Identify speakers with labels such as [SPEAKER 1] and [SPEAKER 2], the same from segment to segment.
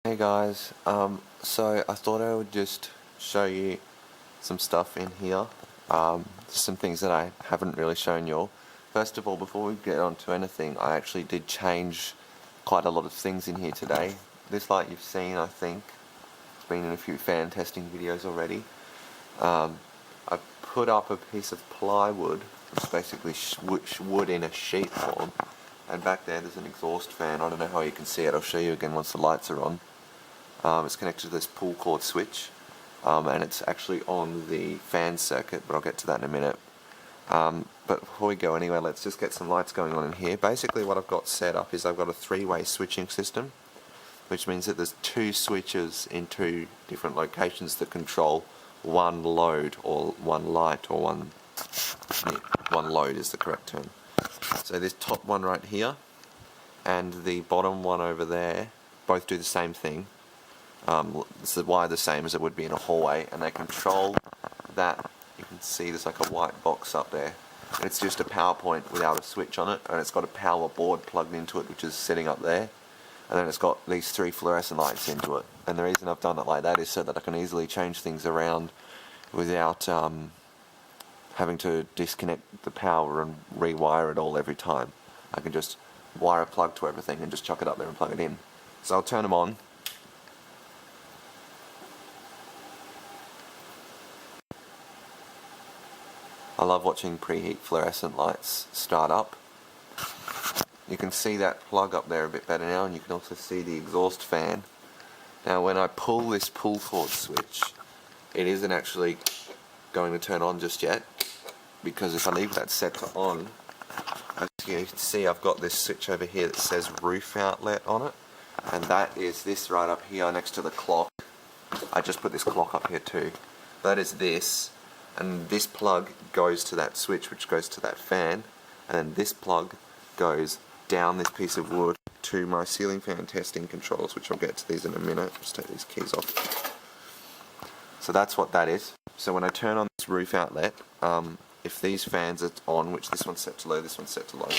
[SPEAKER 1] Hey guys, so I thought I would just show you some stuff in here, some things that I haven't really shown you all. First of all, before we get on to anything, I actually did change quite a lot of things in here today. This light you've seen, I think, it's been in a few fan testing videos already. I put up a piece of plywood, which is basically wood in a sheet form, and back there's an exhaust fan. I don't know how you can see it, I'll show you again once the lights are on. It's connected to this pull cord switch, and it's actually on the fan circuit, but I'll get to that in a minute. But before we go anyway, let's just get some lights going on in here. Basically what I've got set up is I've got a three-way switching system, which means that there's two switches in two different locations that control one load, or one light, or one load is the correct term. So this top one right here and the bottom one over there both do the same thing. It's the wire the same as it would be in a hallway, and they control that. You can see there's like a white box up there. It's just a power point without a switch on it, and it's got a power board plugged into it, which is sitting up there, and then it's got these three fluorescent lights into it. And the reason I've done it like that is so that I can easily change things around without having to disconnect the power and rewire it all every time. I can just wire a plug to everything and just chuck it up there and plug it in. So I'll turn them on. I love watching preheat fluorescent lights start up. You can see that plug up there a bit better now, and you can also see the exhaust fan. Now when I pull this pull cord switch, it isn't actually going to turn on just yet, because if I leave that set to on, as you can see I've got this switch over here that says roof outlet on it, and that is this right up here next to the clock. I just put this clock up here too. That is this. And this plug goes to that switch, which goes to that fan, and then this plug goes down this piece of wood to my ceiling fan testing controls, which I'll get to these in a minute. Just take these keys off. So that's what that is. So when I turn on this roof outlet, if these fans are on, which this one's set to low, this one's set to low,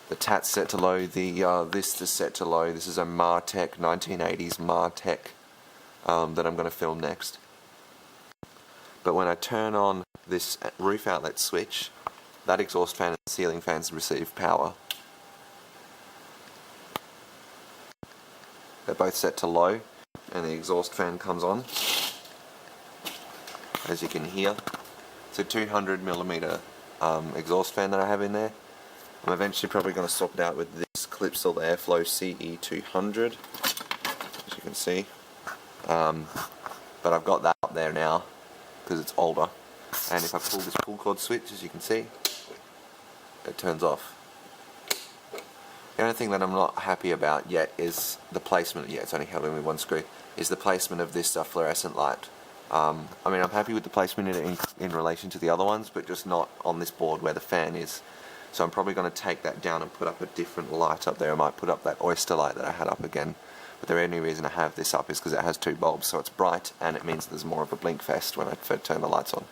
[SPEAKER 1] the TAT's set to low, this is set to low. This is a Martech, 1980s Martech that I'm going to film next. But when I turn on this roof outlet switch, that exhaust fan and ceiling fans receive power. They're both set to low, and the exhaust fan comes on. As you can hear, it's a 200mm exhaust fan that I have in there. I'm eventually probably going to swap it out with this Clipsal Airflow CE200, as you can see. But I've got that up there now, because it's older, and if I pull this pull cord switch, as you can see, it turns off. The only thing that I'm not happy about yet is the placement. Yeah, it's only held in with one screw. Is the placement of this fluorescent light. I mean, I'm happy with the placement in relation to the other ones, but just not on this board where the fan is. So I'm probably going to take that down and put up a different light up there. I might put up that oyster light that I had up again. But the only reason I have this up is because it has two bulbs, so it's bright, and it means there's more of a blink fest when I turn the lights on.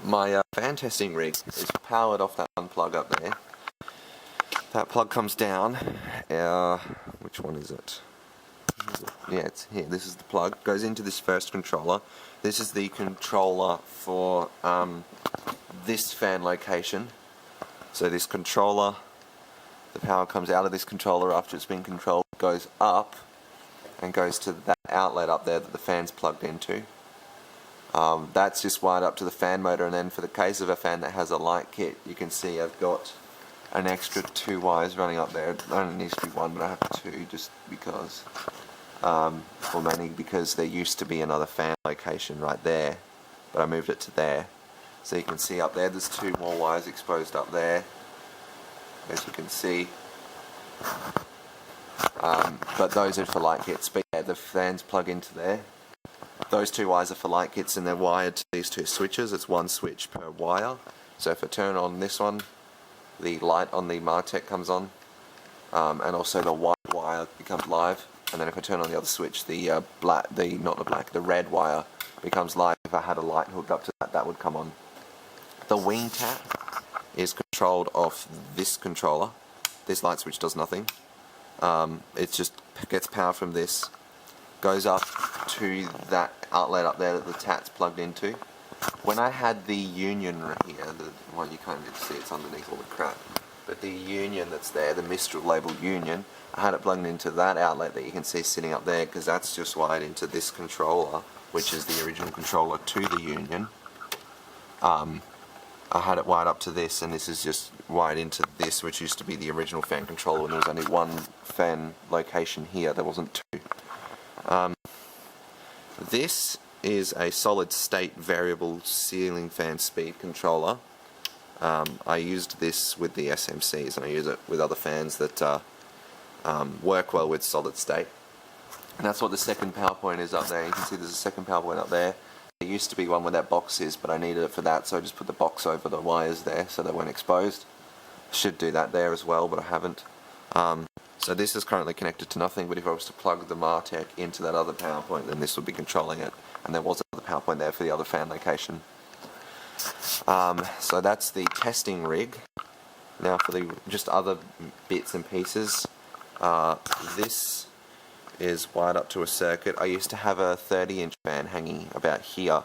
[SPEAKER 1] My fan testing rig is powered off that one plug up there. That plug comes down. Which one is it? Yeah, it's here. This is the plug. Goes into this first controller. This is the controller for this fan location. So this controller, the power comes out of this controller after it's been controlled, goes up and goes to that outlet up there that the fan's plugged into. That's just wired up to the fan motor, and then for the case of a fan that has a light kit, you can see I've got an extra two wires running up there. It only needs to be one, but I have two just because, or mainly because there used to be another fan location right there, but I moved it to there. So you can see up there, there's two more wires exposed up there, as you can see. But those are for light kits. But yeah, the fans plug into there. Those two wires are for light kits, and they're wired to these two switches. It's one switch per wire. So if I turn on this one, the light on the Martech comes on, and also the white wire becomes live. And then if I turn on the other switch, the red wire becomes live. If I had a light hooked up to that, that would come on. The wing tap is controlled off this controller. This light switch does nothing. It just gets power from this, goes up to that outlet up there that the TAT's plugged into. When I had the Union right here, well, you can't even see it's underneath all the crap, but the Union that's there, the Mistral label Union, I had it plugged into that outlet that you can see sitting up there, because that's just wired into this controller, which is the original controller to the Union. I had it wired up to this, and this is just wired into this, which used to be the original fan controller, and there was only one fan location here, there wasn't two. This is a solid state variable ceiling fan speed controller. I used this with the SMCs, and I use it with other fans that work well with solid state. And that's what the second power point is up there. You can see there's a second power point up there. There used to be one where that box is, but I needed it for that, so I just put the box over the wires there so they weren't exposed. Should do that there as well, but I haven't. So this is currently connected to nothing, but if I was to plug the Martech into that other power point, then this would be controlling it. And there was another power point there for the other fan location. So that's the testing rig. Now for the just other bits and pieces, this is wired up to a circuit. I used to have a 30-inch fan hanging about here,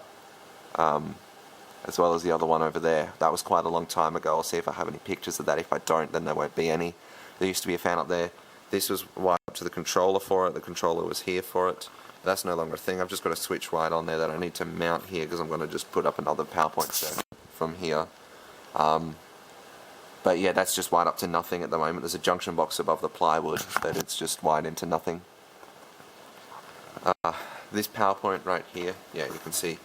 [SPEAKER 1] as well as the other one over there. That was quite a long time ago. I'll see if I have any pictures of that. If I don't, then there won't be any. There used to be a fan up there. This was wired up to the controller for it. The controller was here for it. That's no longer a thing. I've just got a switch right on there that I need to mount here, because I'm going to just put up another PowerPoint circuit from here. But yeah, that's just wired up to nothing at the moment. There's a junction box above the plywood, but it's just wired into nothing. This PowerPoint right here, yeah, you can see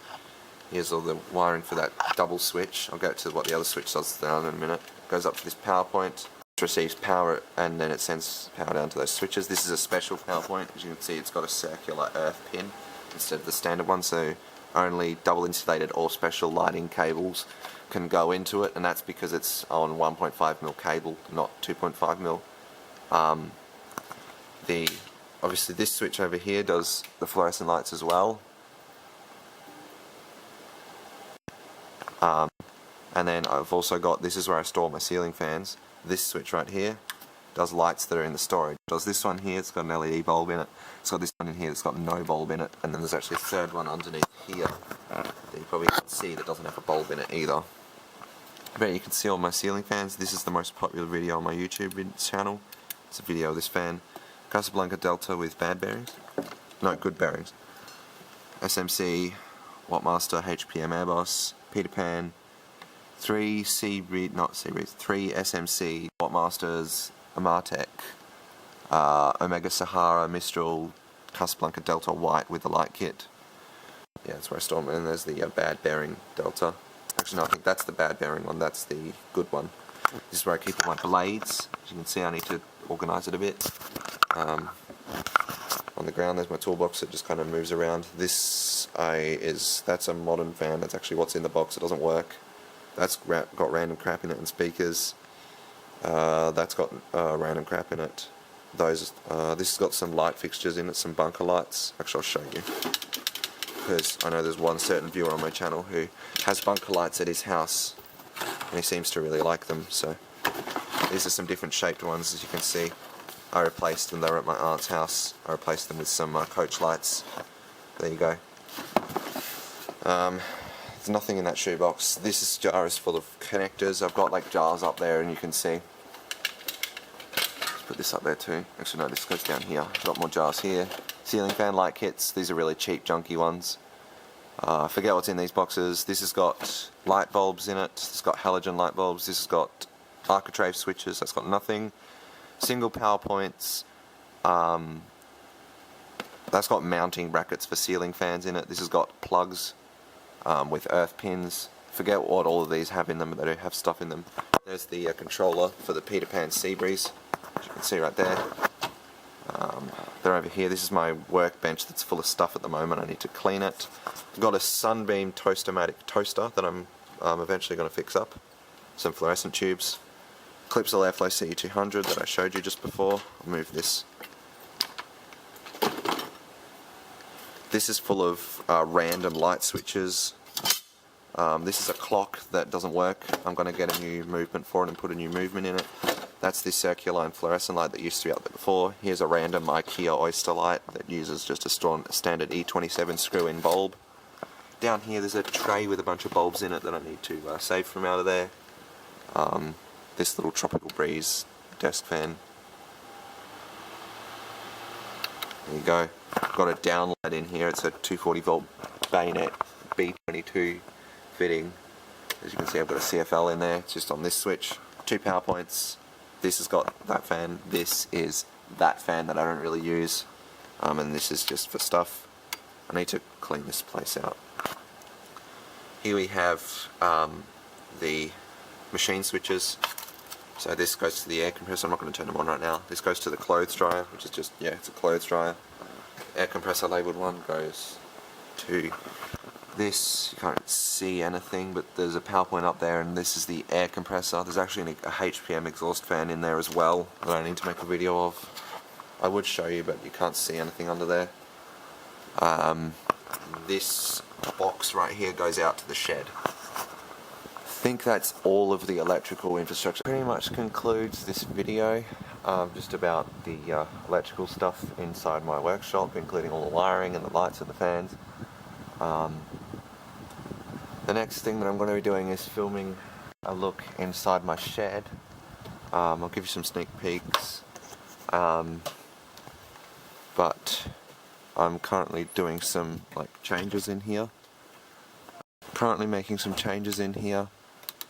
[SPEAKER 1] here's all the wiring for that double switch. I'll go to what the other switch does down in a minute. Goes up to this PowerPoint, receives power, and then it sends power down to those switches. This is a special PowerPoint. As you can see, it's got a circular earth pin instead of the standard one, so only double insulated or special lighting cables can go into it, and that's because it's on 1.5mm cable, not 2.5mm. Obviously this switch over here does the fluorescent lights as well. And then I've also got, this is where I store my ceiling fans. This switch right here does lights that are in the storage. Does this one here, it's got an LED bulb in it. It's got this one in here that's got no bulb in it. And then there's actually a third one underneath here that you probably can't see that doesn't have a bulb in it either. But you can see all my ceiling fans. This is the most popular video on my YouTube channel. It's a video of this fan. Casablanca Delta with bad bearings. No, good bearings. SMC, Wattmaster, HPM Airbus, Peter Pan, 3 SMC, Wattmasters, Amartec, Omega Sahara, Mistral, Casablanca Delta White with the light kit. Yeah, that's where I store them. And there's the bad bearing Delta. Actually, no, I think that's the bad bearing one. That's the good one. This is where I keep all my blades. As you can see, I need to organise it a bit. On the ground, there's my toolbox that just kind of moves around. That's a modern fan. That's actually what's in the box. It doesn't work. That's got random crap in it and speakers. That's got random crap in it. This has got some light fixtures in it, some bunker lights. Actually, I'll show you, because I know there's one certain viewer on my channel who has bunker lights at his house, and he seems to really like them. So these are some different shaped ones, as you can see. I replaced them. They were at my aunt's house. I replaced them with some coach lights. There you go. There's nothing in that shoebox. This jar is full of connectors. I've got like jars up there, and you can see. Let's put this up there too. Actually, no, this goes down here. I've got more jars here. Ceiling fan light kits. These are really cheap, junky ones. I forget what's in these boxes. This has got light bulbs in it. It's got halogen light bulbs. This has got architrave switches. That's got nothing. Single power points. That's got mounting brackets for ceiling fans in it. This has got plugs with earth pins. Forget what all of these have in them, but they do have stuff in them. There's the controller for the Peter Pan Seabreeze, as you can see right there. They're over here. This is my workbench that's full of stuff at the moment. I need to clean it. I've got a Sunbeam Toast-O-Matic toaster that I'm eventually going to fix up. Some fluorescent tubes. Clipsal Airflow CE200 that I showed you just before. I'll move this. This is full of random light switches. This is a clock that doesn't work. I'm going to get a new movement for it and put a new movement in it. That's the circular and fluorescent light that used to be up there before. Here's a random IKEA Oyster light that uses just a standard E27 screw-in bulb. Down here there's a tray with a bunch of bulbs in it that I need to save from out of there. This little Tropical Breeze desk fan. There you go. Got a downlight in here. It's a 240 volt bayonet B22 fitting. As you can see, I've got a CFL in there. It's just on this switch. 2 power points. This has got that fan. This is that fan that I don't really use. And this is just for stuff. I need to clean this place out. Here we have the machine switches. So this goes to the air compressor. I'm not going to turn them on right now. This goes to the clothes dryer, which is just, yeah, it's a clothes dryer. Air compressor labelled one goes to this. You can't see anything, but there's a power point up there, and this is the air compressor. There's actually a HPM exhaust fan in there as well that I need to make a video of. I would show you, but you can't see anything under there. This box right here goes out to the shed. I think that's all of the electrical infrastructure. Pretty much concludes this video, just about the electrical stuff inside my workshop, including all the wiring and the lights and the fans. The next thing that I'm going to be doing is filming a look inside my shed. I'll give you some sneak peeks, but I'm currently doing some changes in here. Currently making some changes in here.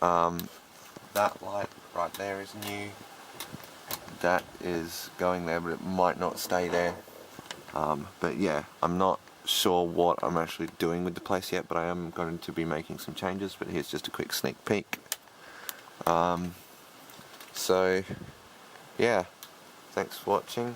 [SPEAKER 1] That light right there is new. That is going there, but it might not stay there. But yeah, I'm not sure what I'm actually doing with the place yet, but I am going to be making some changes. But here's just a quick sneak peek. So yeah, thanks for watching.